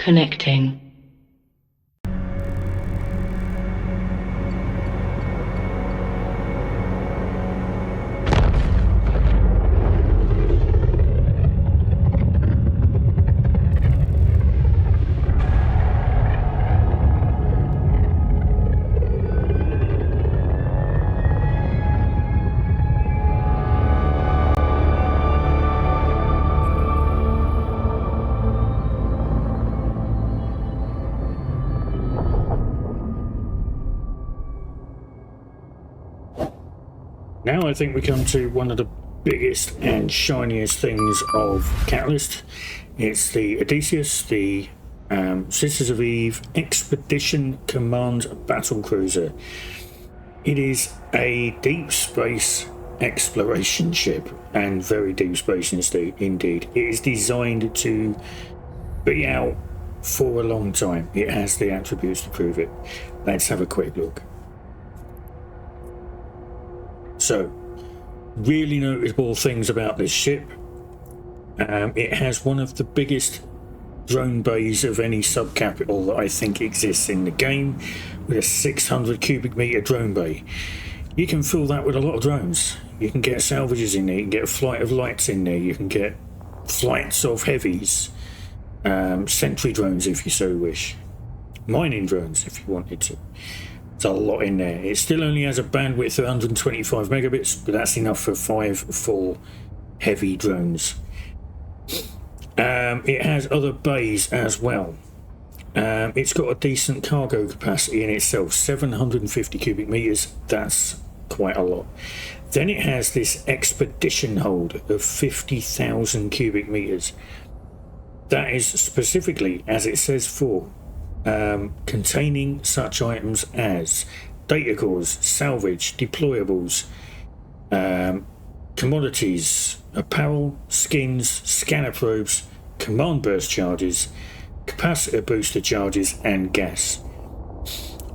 Connecting. Now I think we come to one of the biggest and shiniest things of Catalyst. It's the Odysseus, the Sisters of Eve Expedition Command Battlecruiser. It is a deep space exploration ship, and very deep space indeed. It is designed to be out for a long time. It has the attributes to prove it. Let's have a quick look. So, really notable things about this ship. It has one of the biggest drone bays of any subcapital that I think exists in the game, with a 600 cubic meter drone bay. You can fill that with a lot of drones. You can get salvages in there, you can get a flight of lights in there, you can get flights of heavies, sentry drones if you so wish, mining drones if you wanted to. It's a lot in there. It still only has a bandwidth of 125 megabits, but that's enough for 5 full heavy drones. It has other bays as well. It's got a decent cargo capacity in itself, 750 cubic meters. That's quite a lot. Then it has this expedition hold of 50,000 cubic meters. That is specifically, as it says, for containing such items as data cores, salvage, deployables, commodities, apparel, skins, scanner probes, command burst charges, capacitor booster charges, and gas.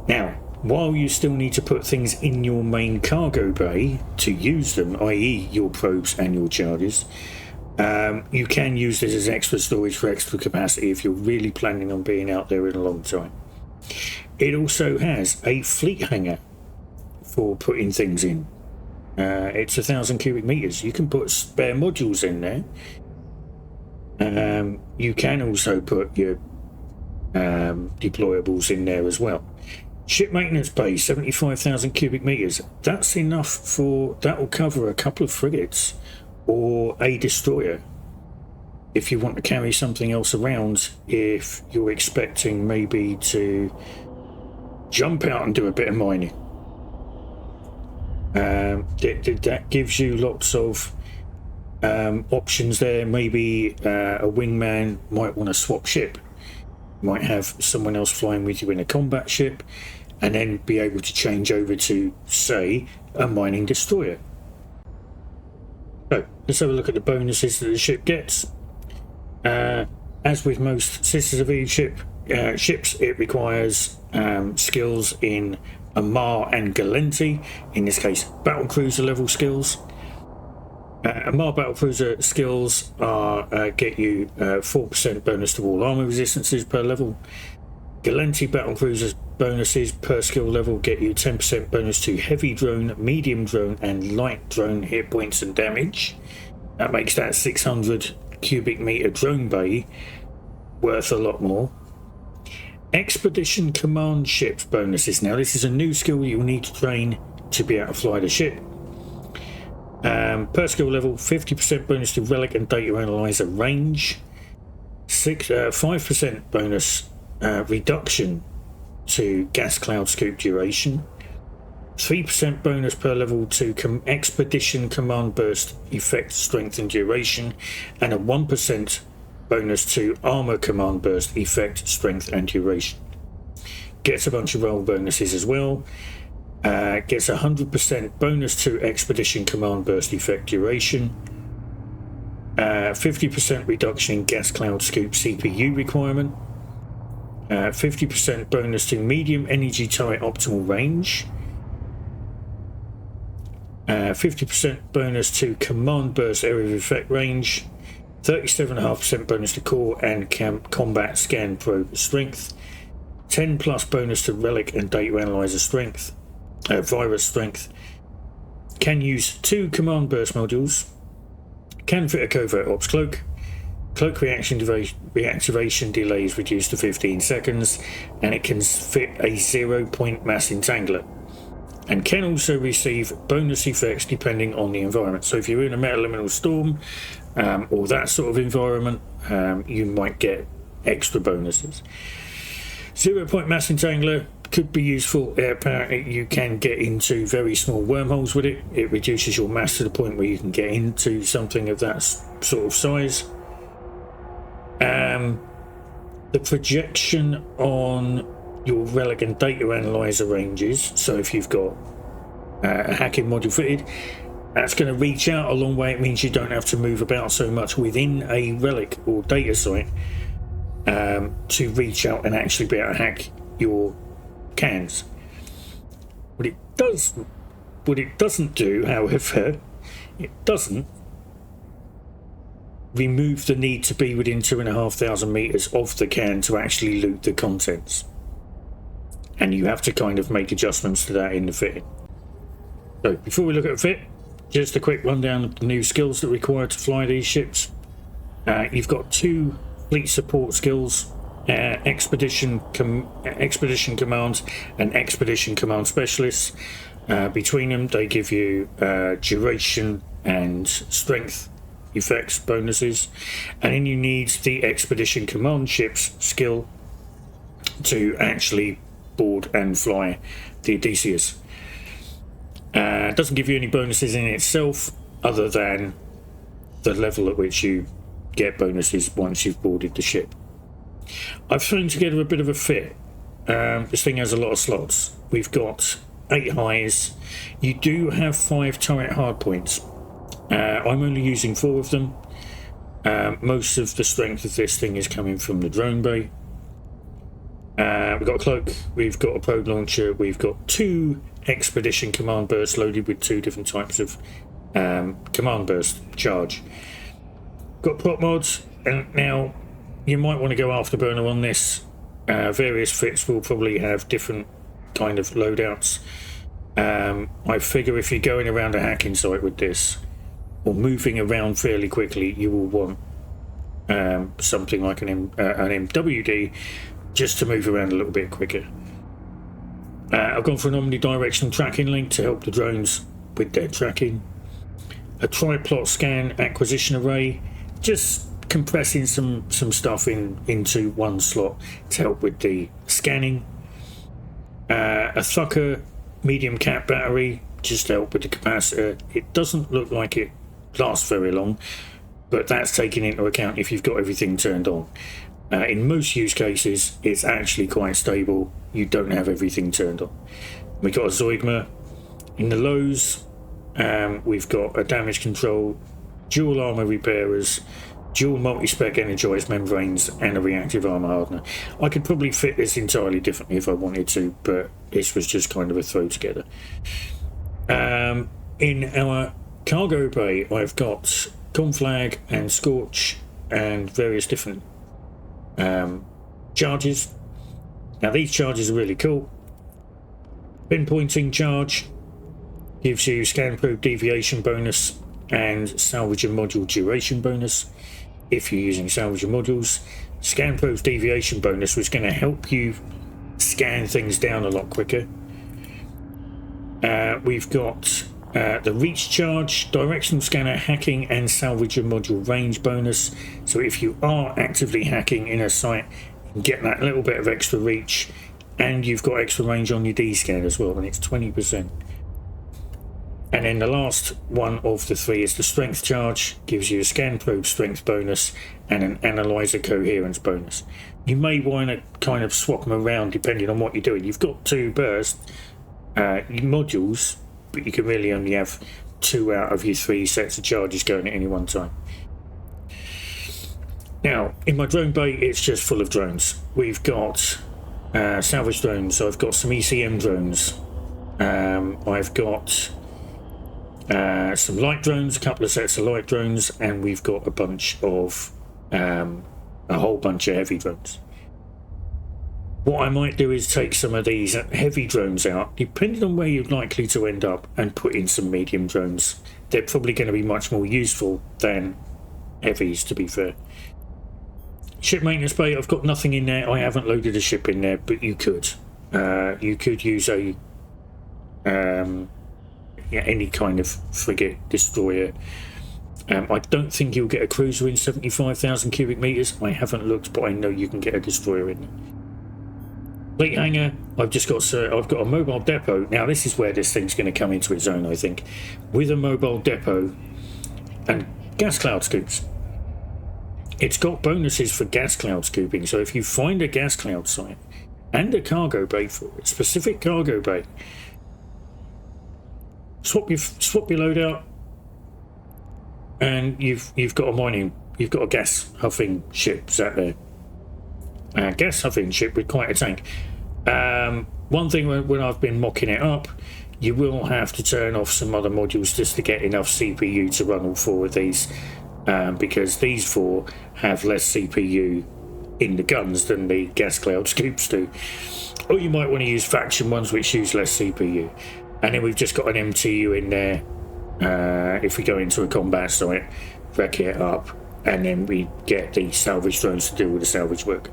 Now, while you still need to put things in your main cargo bay to use them, i.e. your probes and your charges, you can use this as extra storage for extra capacity if you're really planning on being out there in a long time. It also has a fleet hangar for putting things in. It's 1,000 cubic meters. You can put spare modules in there. You can also put your deployables in there as well. Ship maintenance bay, 75,000 cubic meters. That's enough for, that will cover a couple of frigates or a destroyer if you want to carry something else around, if you're expecting maybe to jump out and do a bit of mining. That gives you lots of options there. Maybe a wingman might want to swap ship, might have someone else flying with you in a combat ship, and then be able to change over to, say, a mining destroyer. So let's have a look at the bonuses that the ship gets. As with most Sisters of Eve ships, it requires skills in Amar and Galenti, in this case battlecruiser level skills. Amar battlecruiser skills are get you 4% bonus to all armor resistances per level. Galenti battlecruiser bonuses per skill level get you 10% bonus to heavy drone, medium drone, and light drone hit points and damage. That makes that 600 cubic meter drone bay worth a lot more. Expedition Command Ships bonuses. Now, this is a new skill you'll need to train to be able to fly the ship. Per skill level, 50% bonus to relic and data analyzer range. 5% bonus reduction to gas cloud scoop duration, 3% bonus per level to expedition command burst effect strength and duration, and a 1% bonus to armor command burst effect strength and duration. Gets a bunch of roll bonuses as well. Gets 100% bonus to expedition command burst effect duration, 50% reduction in gas cloud scoop CPU requirement, 50% bonus to medium energy turret optimal range, 50% bonus to command burst area of effect range, 37.5% bonus to core and combat scan probe strength, 10 plus bonus to relic and data analyzer strength, virus strength, can use 2 command burst modules, can fit a covert ops cloak, cloak reactivation delay is reduced to 15 seconds, and it can fit a 0-point mass entangler, and can also receive bonus effects depending on the environment. So if you're in a meta-liminal storm or that sort of environment, you might get extra bonuses. 0-point mass entangler could be useful. Apparently you can get into very small wormholes with it. It reduces your mass to the point where you can get into something of that sort of size. The projection on your relic and data analyzer ranges, so if you've got a hacking module fitted, that's going to reach out a long way. It means you don't have to move about so much within a relic or data site to reach out and actually be able to hack your cans. What it doesn't do, however, it doesn't remove the need to be within 2,500 meters of the can to actually loot the contents, and you have to kind of make adjustments to that in the fitting. So before we look at the fit, just a quick rundown of the new skills that are required to fly these ships. You've got 2 fleet support skills, Expedition Command and Expedition Command Specialists. Between them they give you duration and strength effects bonuses, and then you need the Expedition Command Ship's skill to actually board and fly the Odysseus. It doesn't give you any bonuses in itself other than the level at which you get bonuses once you've boarded the ship. I've thrown together a bit of a fit. This thing has a lot of slots. We've got 8 highs. You do have 5 turret hardpoints. I'm only using 4 of them. Most of the strength of this thing is coming from the drone bay. We've got a cloak, we've got a probe launcher, we've got 2 expedition command bursts loaded with 2 different types of command burst charge. Got prop mods, and now you might want to go afterburner on this. Various fits will probably have different kind of loadouts. I figure if you're going around a hacking site with this, or moving around fairly quickly, you will want something like an MWD just to move around a little bit quicker. I've gone for an omnidirectional tracking link to help the drones with their tracking. A triplot scan acquisition array, just compressing some stuff into one slot to help with the scanning. A Thucker medium cap battery just to help with the capacitor. It doesn't look like it lasts very long, but that's taken into account if you've got everything turned on. In most use cases it's actually quite stable. You don't have everything turned on. We've got a Zeugma. In the lows, we've got a damage control, dual armor repairers, dual multi-spec energized membranes, and a reactive armor hardener. I could probably fit this entirely differently if I wanted to, but this was just kind of a throw together. In our cargo bay, I've got Conflag and Scorch and various different charges. Now these charges are really cool. Pinpointing charge gives you scan probe deviation bonus and salvager module duration bonus if you're using salvager modules. Scan probe's deviation bonus was going to help you scan things down a lot quicker. We've got the reach charge, directional scanner hacking and salvager module range bonus. So if you are actively hacking in a site, you can get that little bit of extra reach, and you've got extra range on your D-scan as well, and it's 20%. And then the last one of the 3 is the strength charge, gives you a scan probe strength bonus and an analyzer coherence bonus. You may want to kind of swap them around depending on what you're doing. You've got 2 burst modules, but you can really only have 2 out of your 3 sets of charges going at any one time. Now, in my drone bay, it's just full of drones. We've got salvage drones, so I've got some ECM drones. I've got some light drones, a couple of sets of light drones, and we've got a bunch of a whole bunch of heavy drones. What I might do is take some of these heavy drones out, depending on where you're likely to end up, and put in some medium drones. They're probably going to be much more useful than heavies, to be fair. Ship maintenance bay, I've got nothing in there. I haven't loaded a ship in there, but you could. You could use a any kind of frigate destroyer. I don't think you'll get a cruiser in 75,000 cubic meters. I haven't looked, but I know you can get a destroyer in there. Fleet hangar, I've got a mobile depot. Now this is where this thing's going to come into its own, I think. With a mobile depot and gas cloud scoops. It's got bonuses for gas cloud scooping, so if you find a gas cloud site and a cargo bay for it, specific cargo bay, swap your load out, and you've got a gas huffing ship sat there. Gas huffing ship with quite a tank. One thing when I've been mocking it up, you will have to turn off some other modules just to get enough CPU to run all four of these, because these four have less CPU in the guns than the gas cloud scoops do. Or you might want to use faction ones which use less CPU. And then we've just got an MTU in there. If we go into a combat site, wreck it up, and then we get the salvage drones to do all the salvage work.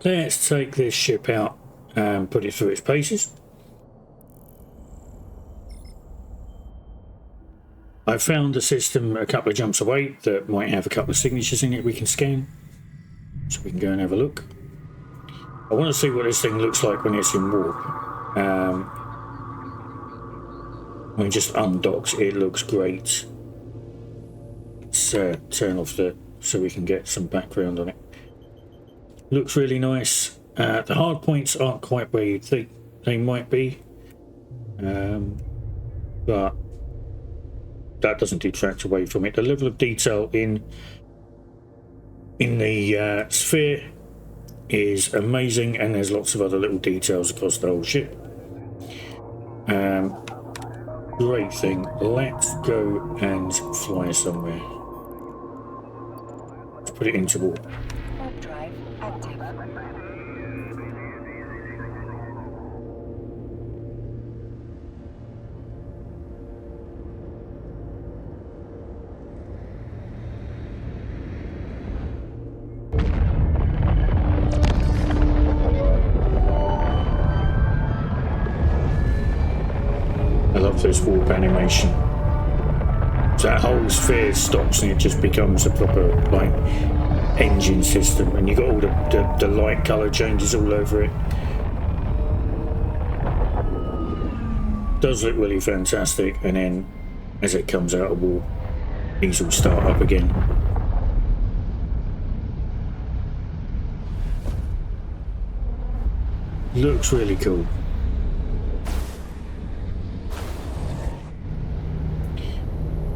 Let's take this ship out and put it through its paces. I found a system a couple of jumps away that might have a couple of signatures in it we can scan, so we can go and have a look. I want to see what this thing looks like when it's in warp. When it just undocks, it looks great. Let's turn off so we can get some background on it. Looks really nice. The hard points aren't quite where you'd think they might be, but that doesn't detract away from it. The level of detail in the sphere is amazing, and there's lots of other little details across the whole ship. Great thing. Let's go and fly somewhere. Let's put it into warp. This warp animation. So that whole sphere stops and it just becomes a proper like engine system, and you got all the light colour changes all over it. Does look really fantastic, and then as it comes out of warp, these will start up again. Looks really cool.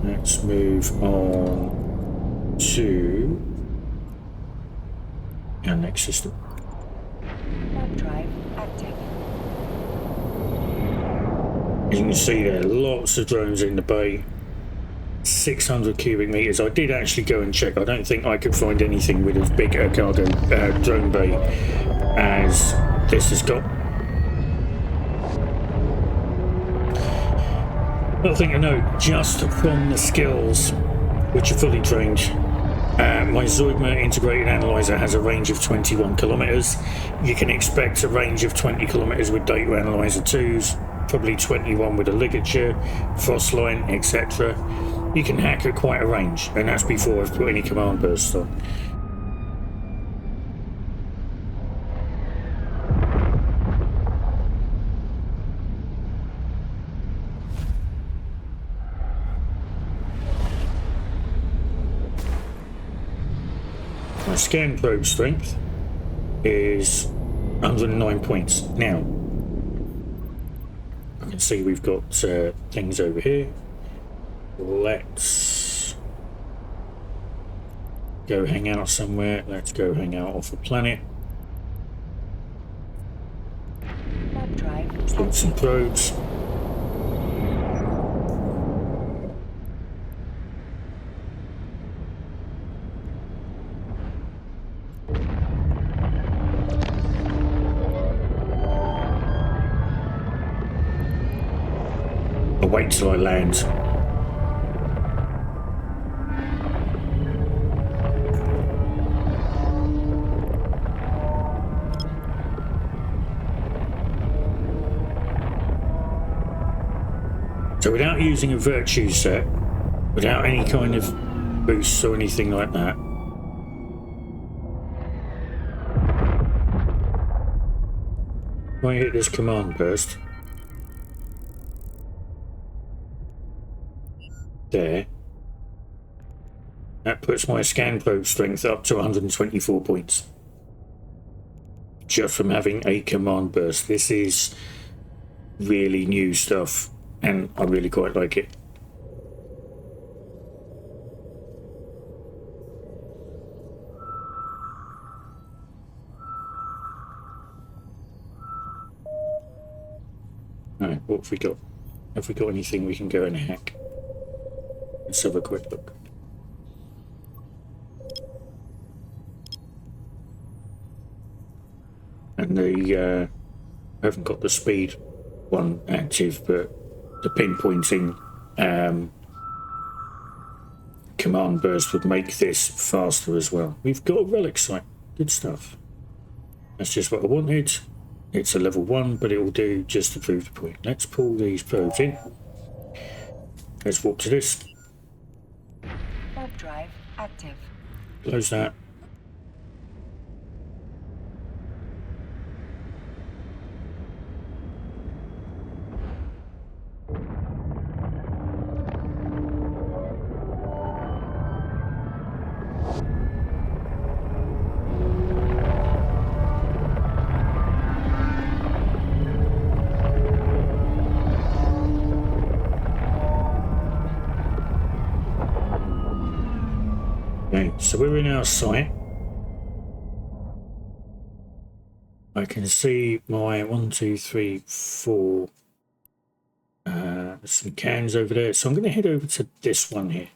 Let's move on to our next system. Warp drive active. As you can see there, lots of drones in the bay. 600 cubic meters. I did actually go and check. I don't think I could find anything with as big a cargo drone bay as this has got. Another thing to note, just from the skills, which are fully trained, my Zoidma integrated analyzer has a range of 21 kilometers. You can expect a range of 20 kilometers with data analyzer 2s, probably 21 with a ligature, frostline, etc. You can hack at quite a range, and that's before I've put any command bursts on. My scan probe strength is 109 points. Now, I can see we've got things over here. Let's go hang out somewhere. Let's go hang out off the planet. Let's put some probes. I'll wait till I land. So without using a virtue set, without any kind of boosts or anything like that, if I hit this command burst, there, that puts my scan probe strength up to 124 points. Just from having a command burst. This is really new stuff, and I really quite like it. Alright, what have we got? Have we got anything we can go and hack? Let's have a quick look. And the I haven't got the speed one active, but the pinpointing command burst would make this faster as well. We've got a relic site. Good stuff. That's just what I wanted. It's a level 1, but it will do just to prove the point. Let's pull these probes in. Let's warp to this. Warp drive active. Close that. Okay, so we're in our site. I can see my 1, 2, 3, 4. There's some cans over there, so I'm going to head over to this one here.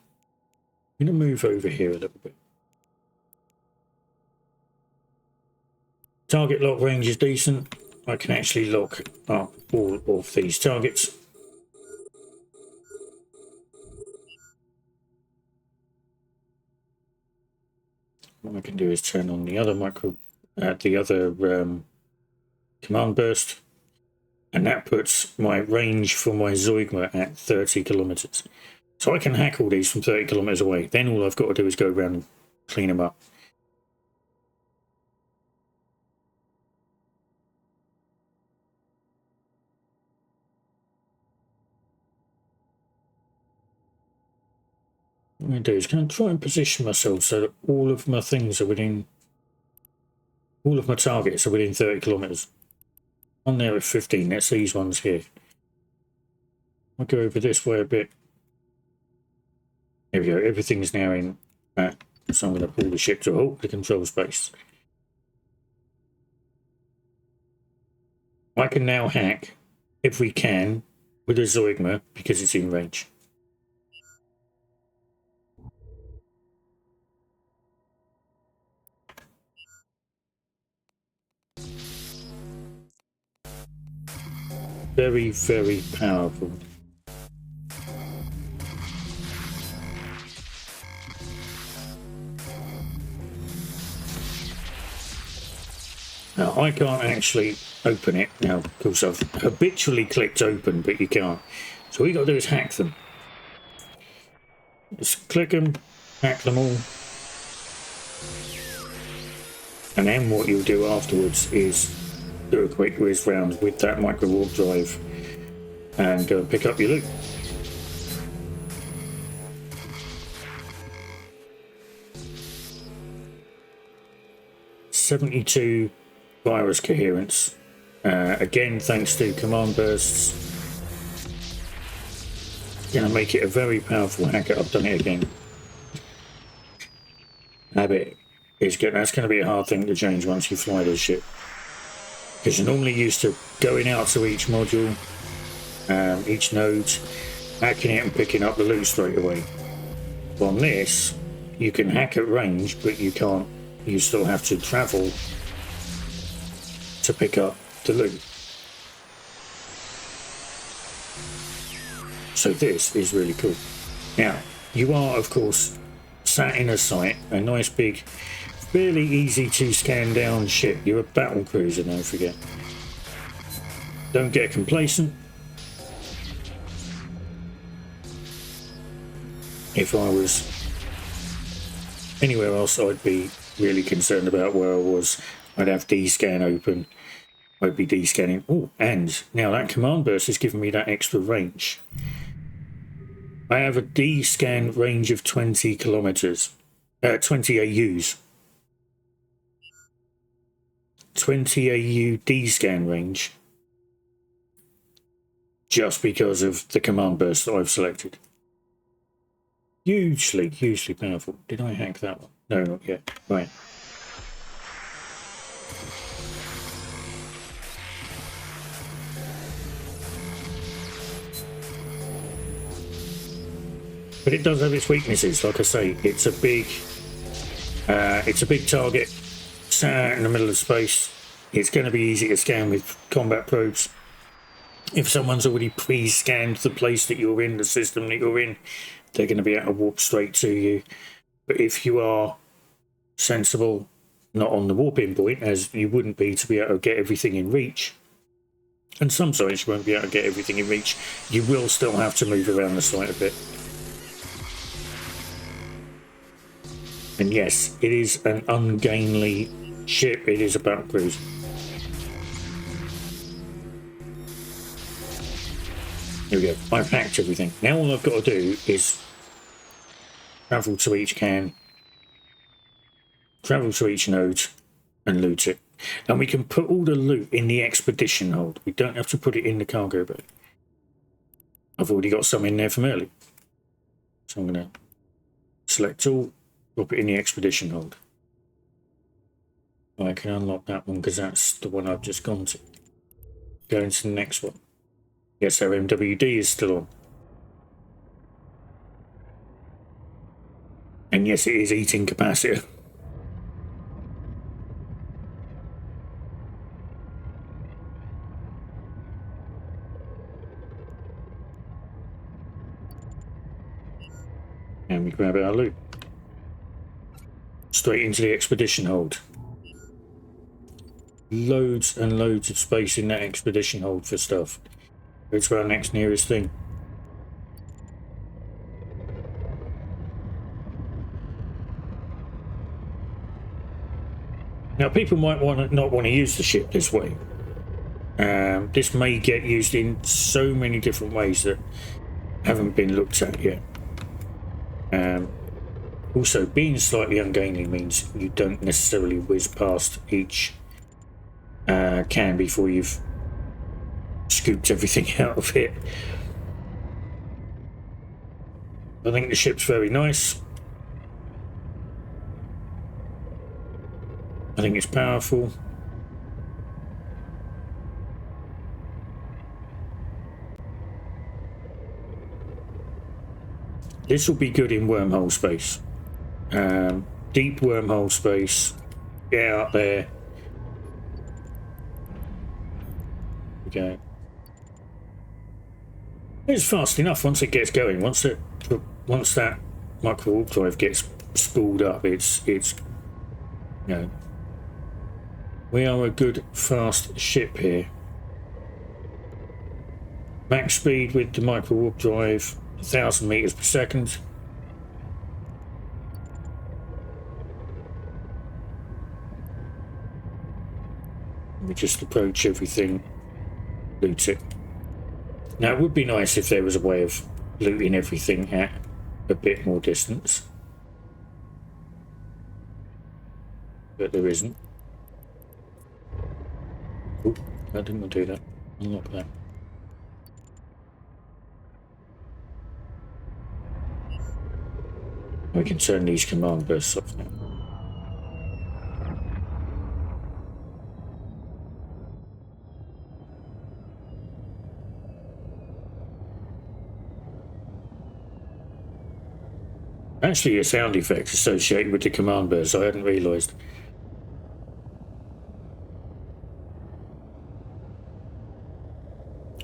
I'm going to move over here a little bit. Target lock range is decent. I can actually lock up all of these targets. What I can do is turn on the other command burst, and that puts my range for my Zeugma at 30 kilometers. So I can hack all these from 30 kilometers away. Then all I've got to do is go around and clean them up. What I'm going to do is going to try and position myself so that all of my things are within, all of my targets are within 30 kilometers. On there at 15, that's these ones here. I'll go over this way a bit. There we go, everything's now in that. So I'm going to pull the ship to a halt, the control space. I can now hack, if we can, with a Zeugma because it's in range. Very, very powerful. Now, I can't actually open it. Now, of course, I've habitually clicked open, but you can't. So all you got to do is hack them. Just click them, hack them all. And then what you'll do afterwards is do a quick whiz round with that micro warp drive and go and pick up your loot. .72 virus coherence. Again, thanks to command bursts. Gonna make it a very powerful hacker. I've done it again. Habit is good. That's going to be a hard thing to change once you fly this ship, because you're normally used to going out to each module, each node, hacking it and picking up the loot straight away. On this, you can hack at range, but you can't you still have to travel to pick up the loot. So this is really cool. Now, you are, of course, sat in a site, a nice big, fairly easy to scan down ship. You're a battlecruiser, don't forget. Don't get complacent. If I was anywhere else, I'd be really concerned about where I was. I'd have D-scan open. I'd be D-scanning. Oh, and now that command burst has given me that extra range. I have a D-scan range of 20 kilometers, 20 AUs. 20 AU D-scan range, just because of the command burst that I've selected. Hugely powerful. Did I hack that one? No, not yet. Right. But it does have its weaknesses. Like I say, it's a big target sat in the middle of space. It's going to be easy to scan with combat probes. If someone's already pre-scanned the place that you're in, the system that you're in, they're going to be able to walk straight to you. But if you are sensible, not on the warp-in point, as you wouldn't be to be able to get everything in reach, and some sites you won't be able to get everything in reach, you will still have to move around the site a bit. And yes, it is an ungainly ship. It is a battlecruiser. Here we go. I've hacked everything. Now all I've got to do is travel to each can, travel to each node, and loot it. And we can put all the loot in the expedition hold. We don't have to put it in the cargo bay. I've already got some in there from early. So I'm going to select all, drop it in the expedition hold. I can unlock that one because that's the one I've just gone to. Go into the next one. Yes, our MWD is still on. And yes, it is eating capacitor. And we grab our loot. Straight into the expedition hold. Loads and loads of space in that expedition hold for stuff. Go to our next nearest thing. Now, people might not want to use the ship this way. This may get used in so many different ways that haven't been looked at yet. Also, being slightly ungainly means you don't necessarily whiz past each can before you've scooped everything out of it. I think the ship's very nice. I think it's powerful. This will be good in wormhole space. Deep wormhole space. Get out there. Okay. It's fast enough once it gets going. Once that micro warp drive gets spooled up, it's you know, we are a good fast ship here. Max speed with the micro warp drive, 1,000 meters per second. We just approach everything, loot it. Now, it would be nice if there was a way of looting everything at a bit more distance. But there isn't. Oh, I didn't want to do that. Unlock that. We can turn these command bursts off now. Actually, a sound effect associated with the command burst. I hadn't realised.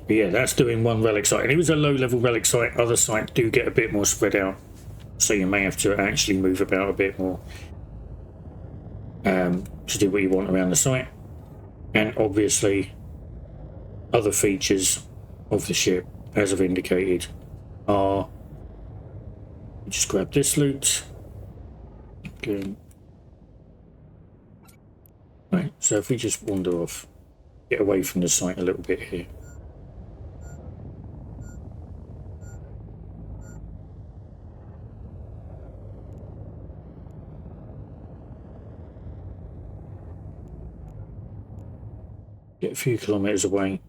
But yeah, that's doing one relic site, and it was a low-level relic site. Other sites do get a bit more spread out, so you may have to actually move about a bit more to do what you want around the site. And obviously, other features of the ship, as I've indicated, are just grab this loot. Okay. Right, so if we just wander off, get away from the site a little bit here. Get a few kilometres away.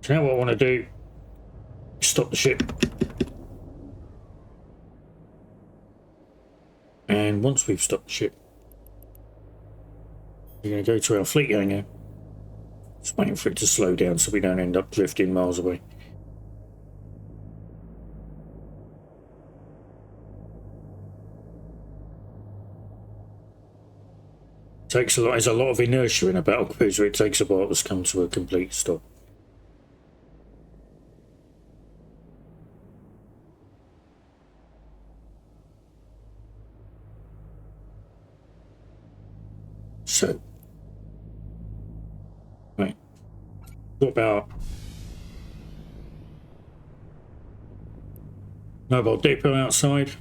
So now what I want to do is stop the ship. And once we've stopped the ship, we're going to go to our fleet hangar. Just waiting for it to slow down so we don't end up drifting miles away. Takes a lot. There's a lot of inertia in a battlecruiser. It takes a while to come to a complete stop. So, right. What about mobile depot outside?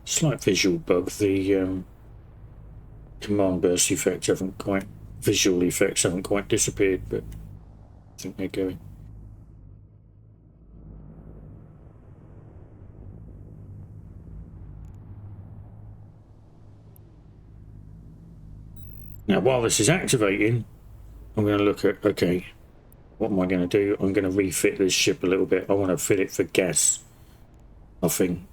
Slight visual bug. The command burst effects haven't quite, visual effects haven't quite disappeared, but I think they're going. Now, while this is activating, I'm going to look at, okay, what am I going to do? I'm going to refit this ship a little bit. I want to fit it for gas huffing.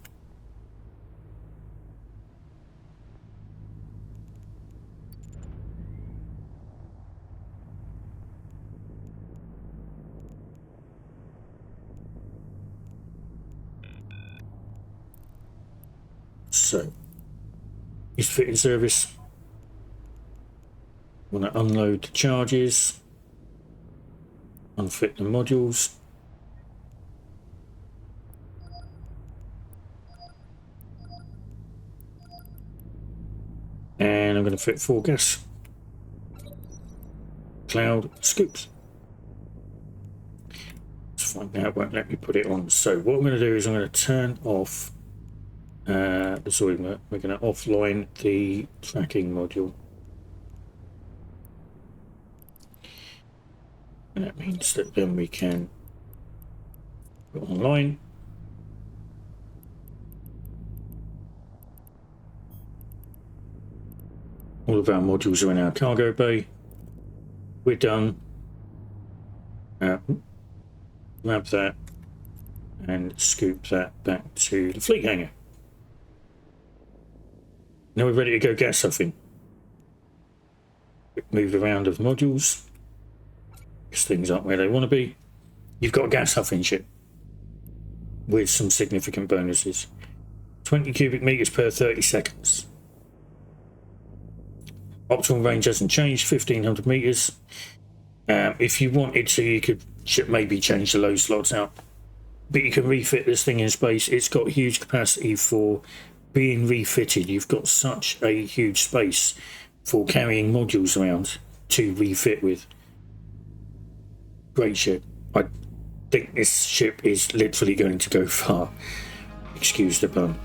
So, is fitting service. I want to unload the charges, unfit the modules. And I'm going to fit 4 gas cloud scoops. Let's find out, it won't let me put it on. So what I'm going to do is I'm going to turn off the Zoidmer. We're going to offline the tracking module. And that means that then we can go online. All of our modules are in our cargo bay. We're done. Grab that and scoop that back to the fleet hangar. Now we're ready to go gas huffing. Move around of modules. Fix things up where they want to be. You've got a gas huffing ship with some significant bonuses. 20 cubic meters per 30 seconds. Optimal range hasn't changed, 1500 meters. If you wanted to, you could maybe change the load slots out, but you can refit this thing in space. It's got huge capacity for being refitted. You've got such a huge space for carrying modules around to refit with. Great ship. I think this ship is literally going to go far. Excuse the pun.